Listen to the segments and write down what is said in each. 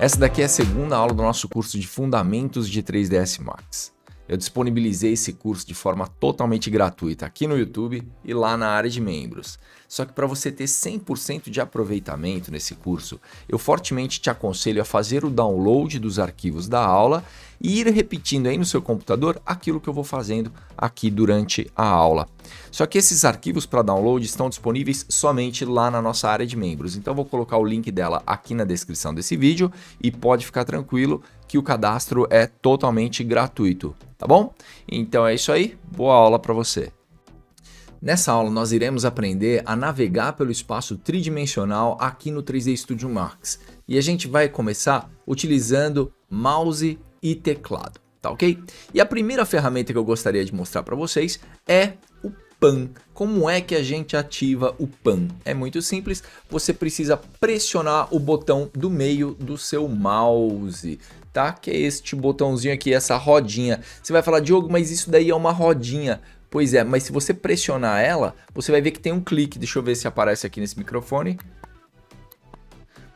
Essa daqui é a segunda aula do nosso curso de Fundamentos de 3ds Max. Eu disponibilizei esse curso de forma totalmente gratuita aqui no YouTube e lá na área de membros. Só que para você ter 100% de aproveitamento nesse curso, eu fortemente te aconselho a fazer o download dos arquivos da aula e ir repetindo aí no seu computador aquilo que eu vou fazendo aqui durante a aula. Só que esses arquivos para download estão disponíveis somente lá na nossa área de membros. Então eu vou colocar o link dela aqui na descrição desse vídeo e pode ficar tranquilo que o cadastro é totalmente gratuito, tá bom? Então é isso aí, boa aula para você! Nessa aula nós iremos aprender a navegar pelo espaço tridimensional aqui no 3D Studio Max. E a gente vai começar utilizando mouse e teclado, tá ok? E a primeira ferramenta que eu gostaria de mostrar para vocês é o pan. Como é que a gente ativa o pan? É muito simples, você precisa pressionar o botão do meio do seu mouse, tá? Que é este botãozinho aqui, essa rodinha. Você vai falar, Diogo, mas isso daí é uma rodinha. Pois é, mas se você pressionar ela, você vai ver que tem um clique. Deixa eu ver se aparece aqui nesse microfone.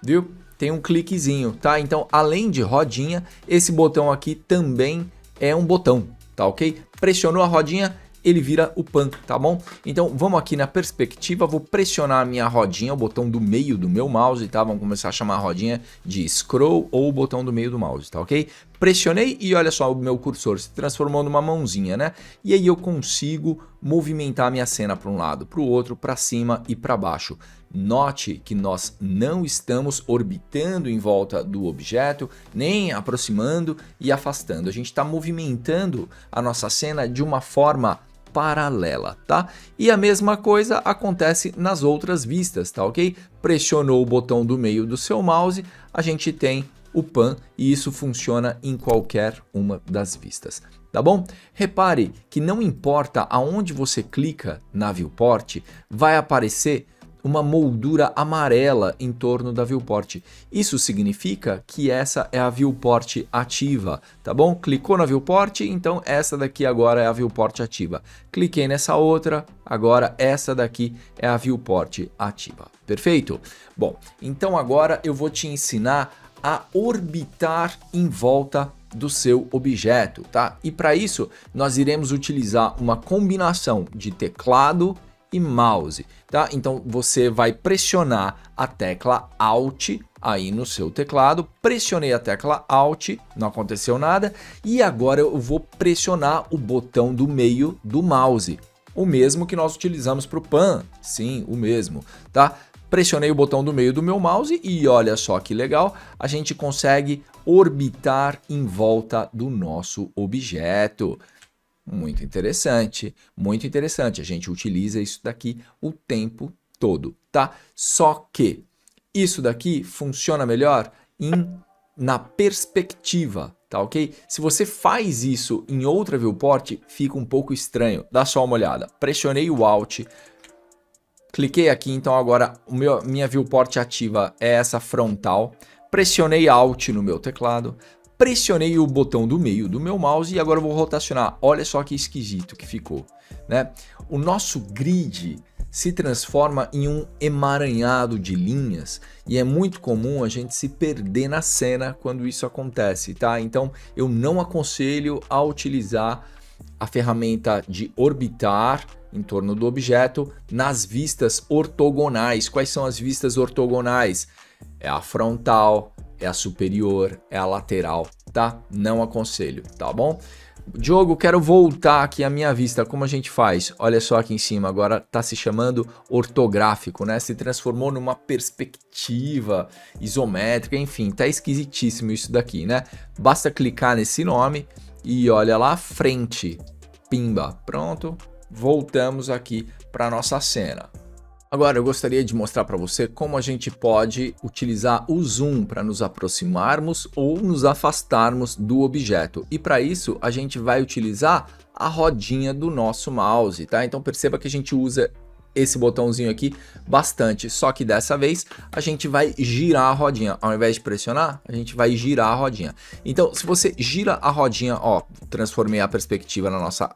Viu? Tem um cliquezinho, tá? Então, além de rodinha, esse botão aqui também é um botão, tá ok? Pressionou a rodinha, ele vira o pan, tá bom? Então, vamos aqui na perspectiva, vou pressionar a minha rodinha, o botão do meio do meu mouse, tá? Vamos começar a chamar a rodinha de scroll ou o botão do meio do mouse, tá ok? Pressionei e olha só, o meu cursor se transformou numa mãozinha, né? E aí eu consigo movimentar a minha cena para um lado, para o outro, para cima e para baixo. Note que nós não estamos orbitando em volta do objeto, nem aproximando e afastando. A gente está movimentando a nossa cena de uma forma paralela, tá? E a mesma coisa acontece nas outras vistas, tá ok? Pressionou o botão do meio do seu mouse, a gente tem o pan e isso funciona em qualquer uma das vistas, tá bom? Repare que não importa aonde você clica na viewport, vai aparecer uma moldura amarela em torno da viewport. Isso significa que essa é a viewport ativa, tá bom? Clicou na viewport, então essa daqui agora é a viewport ativa. Cliquei nessa outra, agora essa daqui é a viewport ativa. Perfeito? Bom, então agora eu vou te ensinar a orbitar em volta do seu objeto, tá? E para isso nós iremos utilizar uma combinação de teclado e mouse, tá? Então você vai pressionar a tecla Alt aí no seu teclado, pressionei a tecla Alt, não aconteceu nada, e agora eu vou pressionar o botão do meio do mouse, o mesmo que nós utilizamos para o pan, sim, o mesmo, tá? Pressionei o botão do meio do meu mouse e olha só que legal, a gente consegue orbitar em volta do nosso objeto. Muito interessante, a gente utiliza isso daqui o tempo todo, tá? Só que isso daqui funciona melhor na perspectiva, tá ok? Se você faz isso em outra viewport, fica um pouco estranho, dá só uma olhada. Pressionei o Alt, cliquei aqui, então agora minha viewport ativa é essa frontal, pressionei Alt no meu teclado, pressionei o botão do meio do meu mouse e agora eu vou rotacionar. Olha só que esquisito que ficou, né? O nosso grid se transforma em um emaranhado de linhas e é muito comum a gente se perder na cena quando isso acontece, tá? Então eu não aconselho a utilizar a ferramenta de orbitar em torno do objeto nas vistas ortogonais. Quais são as vistas ortogonais? É a frontal, é a superior, é a lateral, tá? Não aconselho, tá bom? Diogo, quero voltar aqui a minha vista, como a gente faz? Olha só aqui em cima, agora tá se chamando ortográfico, né? Se transformou numa perspectiva isométrica, enfim, tá esquisitíssimo isso daqui, né? Basta clicar nesse nome e olha lá, frente, pimba, pronto, voltamos aqui para nossa cena. Agora eu gostaria de mostrar para você como a gente pode utilizar o zoom para nos aproximarmos ou nos afastarmos do objeto. E para isso a gente vai utilizar a rodinha do nosso mouse, tá? Então perceba que a gente usa esse botãozinho aqui bastante, só que dessa vez a gente vai girar a rodinha. Ao invés de pressionar, a gente vai girar a rodinha. Então se você gira a rodinha, ó, transformei a perspectiva na nossa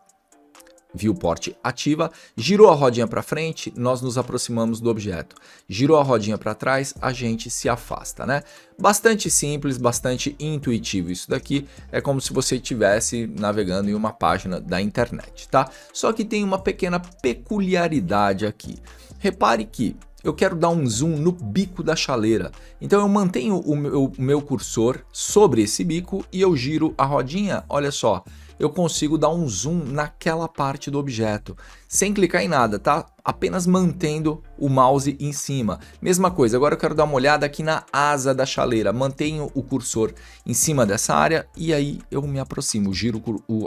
viewport ativa, girou a rodinha para frente, nós nos aproximamos do objeto. Girou a rodinha para trás, a gente se afasta, né? Bastante simples, bastante intuitivo. Isso daqui é como se você estivesse navegando em uma página da internet, tá? Só que tem uma pequena peculiaridade aqui. Repare que eu quero dar um zoom no bico da chaleira. Então eu mantenho o meu cursor sobre esse bico e eu giro a rodinha, olha só. Eu consigo dar um zoom naquela parte do objeto, sem clicar em nada, tá? Apenas mantendo o mouse em cima. Mesma coisa, agora eu quero dar uma olhada aqui na asa da chaleira. Mantenho o cursor em cima dessa área e aí eu me aproximo, giro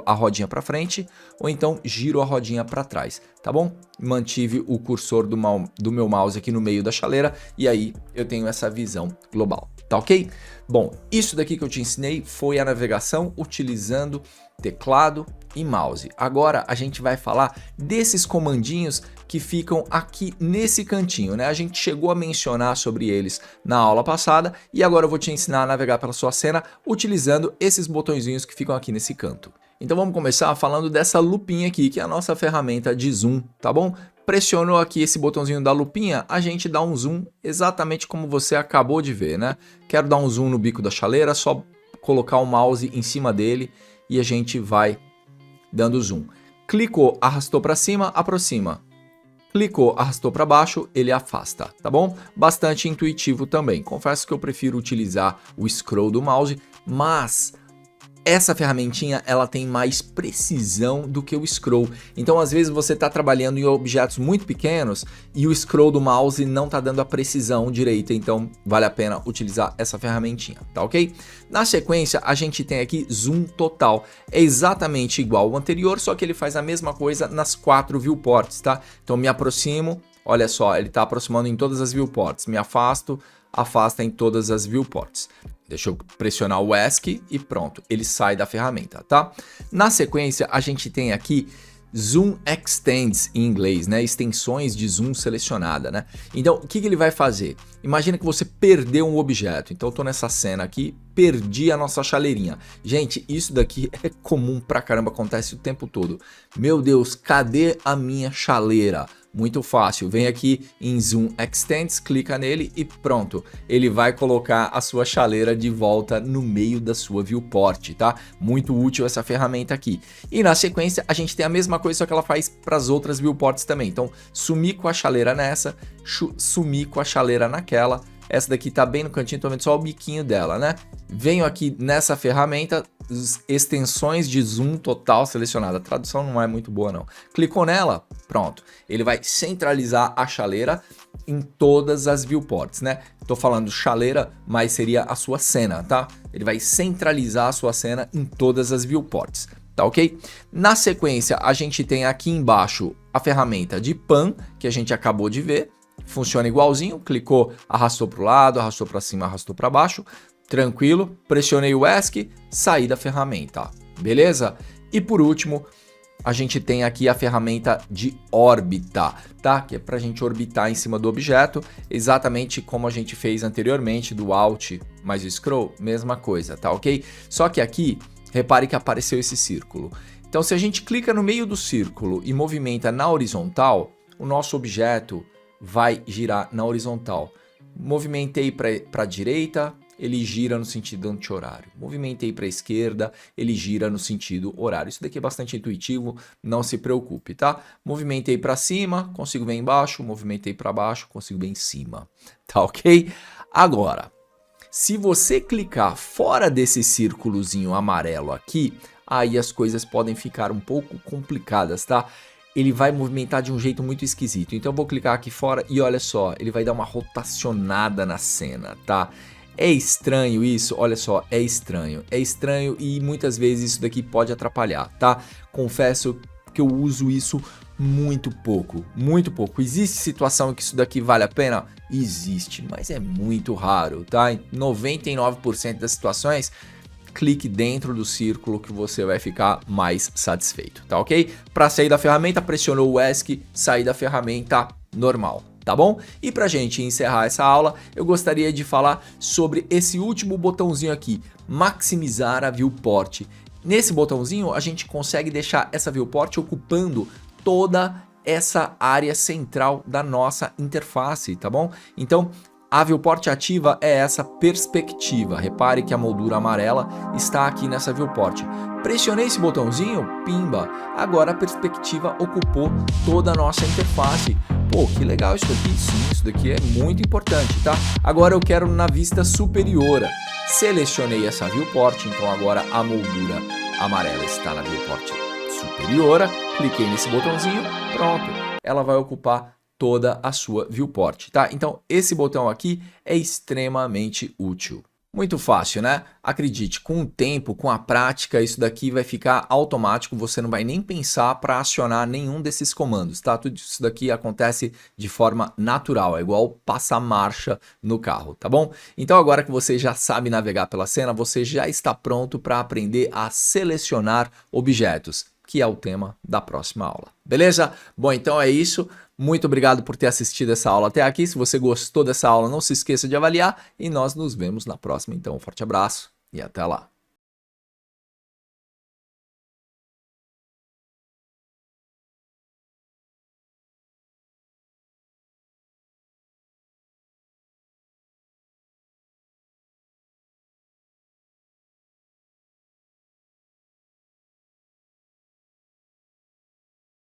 a rodinha para frente ou então giro a rodinha para trás, tá bom? Mantive o cursor do meu mouse aqui no meio da chaleira e aí eu tenho essa visão global, tá ok? Bom, isso daqui que eu te ensinei foi a navegação utilizando teclado e mouse. Agora a gente vai falar desses comandinhos que ficam aqui nesse cantinho, né? A gente chegou a mencionar sobre eles na aula passada e agora eu vou te ensinar a navegar pela sua cena utilizando esses botõezinhos que ficam aqui nesse canto. Então vamos começar falando dessa lupinha aqui, que é a nossa ferramenta de zoom, tá bom? Pressionou aqui esse botãozinho da lupinha, a gente dá um zoom exatamente como você acabou de ver, né? Quero dar um zoom no bico da chaleira, só colocar o mouse em cima dele e a gente vai dando zoom. Clicou, arrastou para cima, aproxima. Clicou, arrastou para baixo, ele afasta, tá bom? Bastante intuitivo também. Confesso que eu prefiro utilizar o scroll do mouse, mas essa ferramentinha ela tem mais precisão do que o scroll. Então às vezes você está trabalhando em objetos muito pequenos e o scroll do mouse não está dando a precisão direita, então vale a pena utilizar essa ferramentinha, tá ok? Na sequência a gente tem aqui zoom total, é exatamente igual ao anterior, só que ele faz a mesma coisa nas 4 viewports, tá? Então me aproximo, olha só, ele está aproximando em todas as viewports, me afasto, afasta em todas as viewports. Deixa eu pressionar o ESC e pronto, ele sai da ferramenta, tá? Na sequência, a gente tem aqui Zoom Extends em inglês, né? Extensões de zoom selecionada, né? Então, o que ele vai fazer? Imagina que você perdeu um objeto. Então, eu tô nessa cena aqui, perdi a nossa chaleirinha. Gente, isso daqui é comum pra caramba, acontece o tempo todo. Meu Deus, cadê a minha chaleira? Muito fácil, vem aqui em Zoom Extends, clica nele e pronto. Ele vai colocar a sua chaleira de volta no meio da sua viewport, tá? Muito útil essa ferramenta aqui. E na sequência a gente tem a mesma coisa, só que ela faz para as outras viewports também. Então, sumir com a chaleira nessa, sumir com a chaleira naquela. Essa daqui tá bem no cantinho, tô vendo só o biquinho dela, né? Venho aqui nessa ferramenta, extensões de zoom total selecionada. A tradução não é muito boa não. Clicou nela, pronto. Ele vai centralizar a chaleira em todas as viewports, né? Tô falando chaleira, mas seria a sua cena, tá? Ele vai centralizar a sua cena em todas as viewports, tá ok? Na sequência, a gente tem aqui embaixo a ferramenta de pan, que a gente acabou de ver. Funciona igualzinho, clicou, arrastou para o lado, arrastou para cima, arrastou para baixo, tranquilo, pressionei o ESC, saí da ferramenta, beleza? E por último, a gente tem aqui a ferramenta de órbita, tá? Que é para a gente orbitar em cima do objeto, exatamente como a gente fez anteriormente do Alt mais o Scroll, mesma coisa, tá ok? Só que aqui, repare que apareceu esse círculo. Então se a gente clica no meio do círculo e movimenta na horizontal, o nosso objeto vai girar na horizontal. Movimentei para a direita, ele gira no sentido anti-horário. Movimentei para a esquerda, ele gira no sentido horário. Isso daqui é bastante intuitivo, não se preocupe, tá? Movimentei para cima, consigo ver embaixo, movimentei para baixo, consigo ver em cima, tá ok? Agora, se você clicar fora desse círculozinho amarelo aqui, aí as coisas podem ficar um pouco complicadas, tá? Ele vai movimentar de um jeito muito esquisito. Então eu vou clicar aqui fora e olha só, ele vai dar uma rotacionada na cena, tá? É estranho isso, olha só, é estranho e muitas vezes isso daqui pode atrapalhar, tá? Confesso que eu uso isso muito pouco, muito pouco. Existe situação em que isso daqui vale a pena? Existe, mas é muito raro, tá? Em 99% das situações, clique dentro do círculo que você vai ficar mais satisfeito, tá ok? Para sair da ferramenta, pressionou o ESC, sair da ferramenta normal, tá bom? E pra gente encerrar essa aula, eu gostaria de falar sobre esse último botãozinho aqui, maximizar a viewport. Nesse botãozinho a gente consegue deixar essa viewport ocupando toda essa área central da nossa interface, tá bom? Então a viewport ativa é essa perspectiva. Repare que a moldura amarela está aqui nessa viewport. Pressionei esse botãozinho, pimba, agora a perspectiva ocupou toda a nossa interface. Pô, que legal isso daqui. Sim, isso daqui é muito importante, tá? Agora eu quero na vista superior. Selecionei essa viewport, então agora a moldura amarela está na viewport superior. Cliquei nesse botãozinho, pronto. Ela vai ocupar toda a sua viewport, tá? Então esse botão aqui é extremamente útil. Muito fácil, né? Acredite, com o tempo, com a prática, isso daqui vai ficar automático, você não vai nem pensar para acionar nenhum desses comandos, tá? Tudo isso daqui acontece de forma natural, é igual passar marcha no carro, tá bom? Então agora que você já sabe navegar pela cena, você já está pronto para aprender a selecionar objetos, que é o tema da próxima aula. Beleza? Bom, então é isso. Muito obrigado por ter assistido essa aula até aqui. Se você gostou dessa aula, não se esqueça de avaliar e nós nos vemos na próxima. Então, um forte abraço e até lá.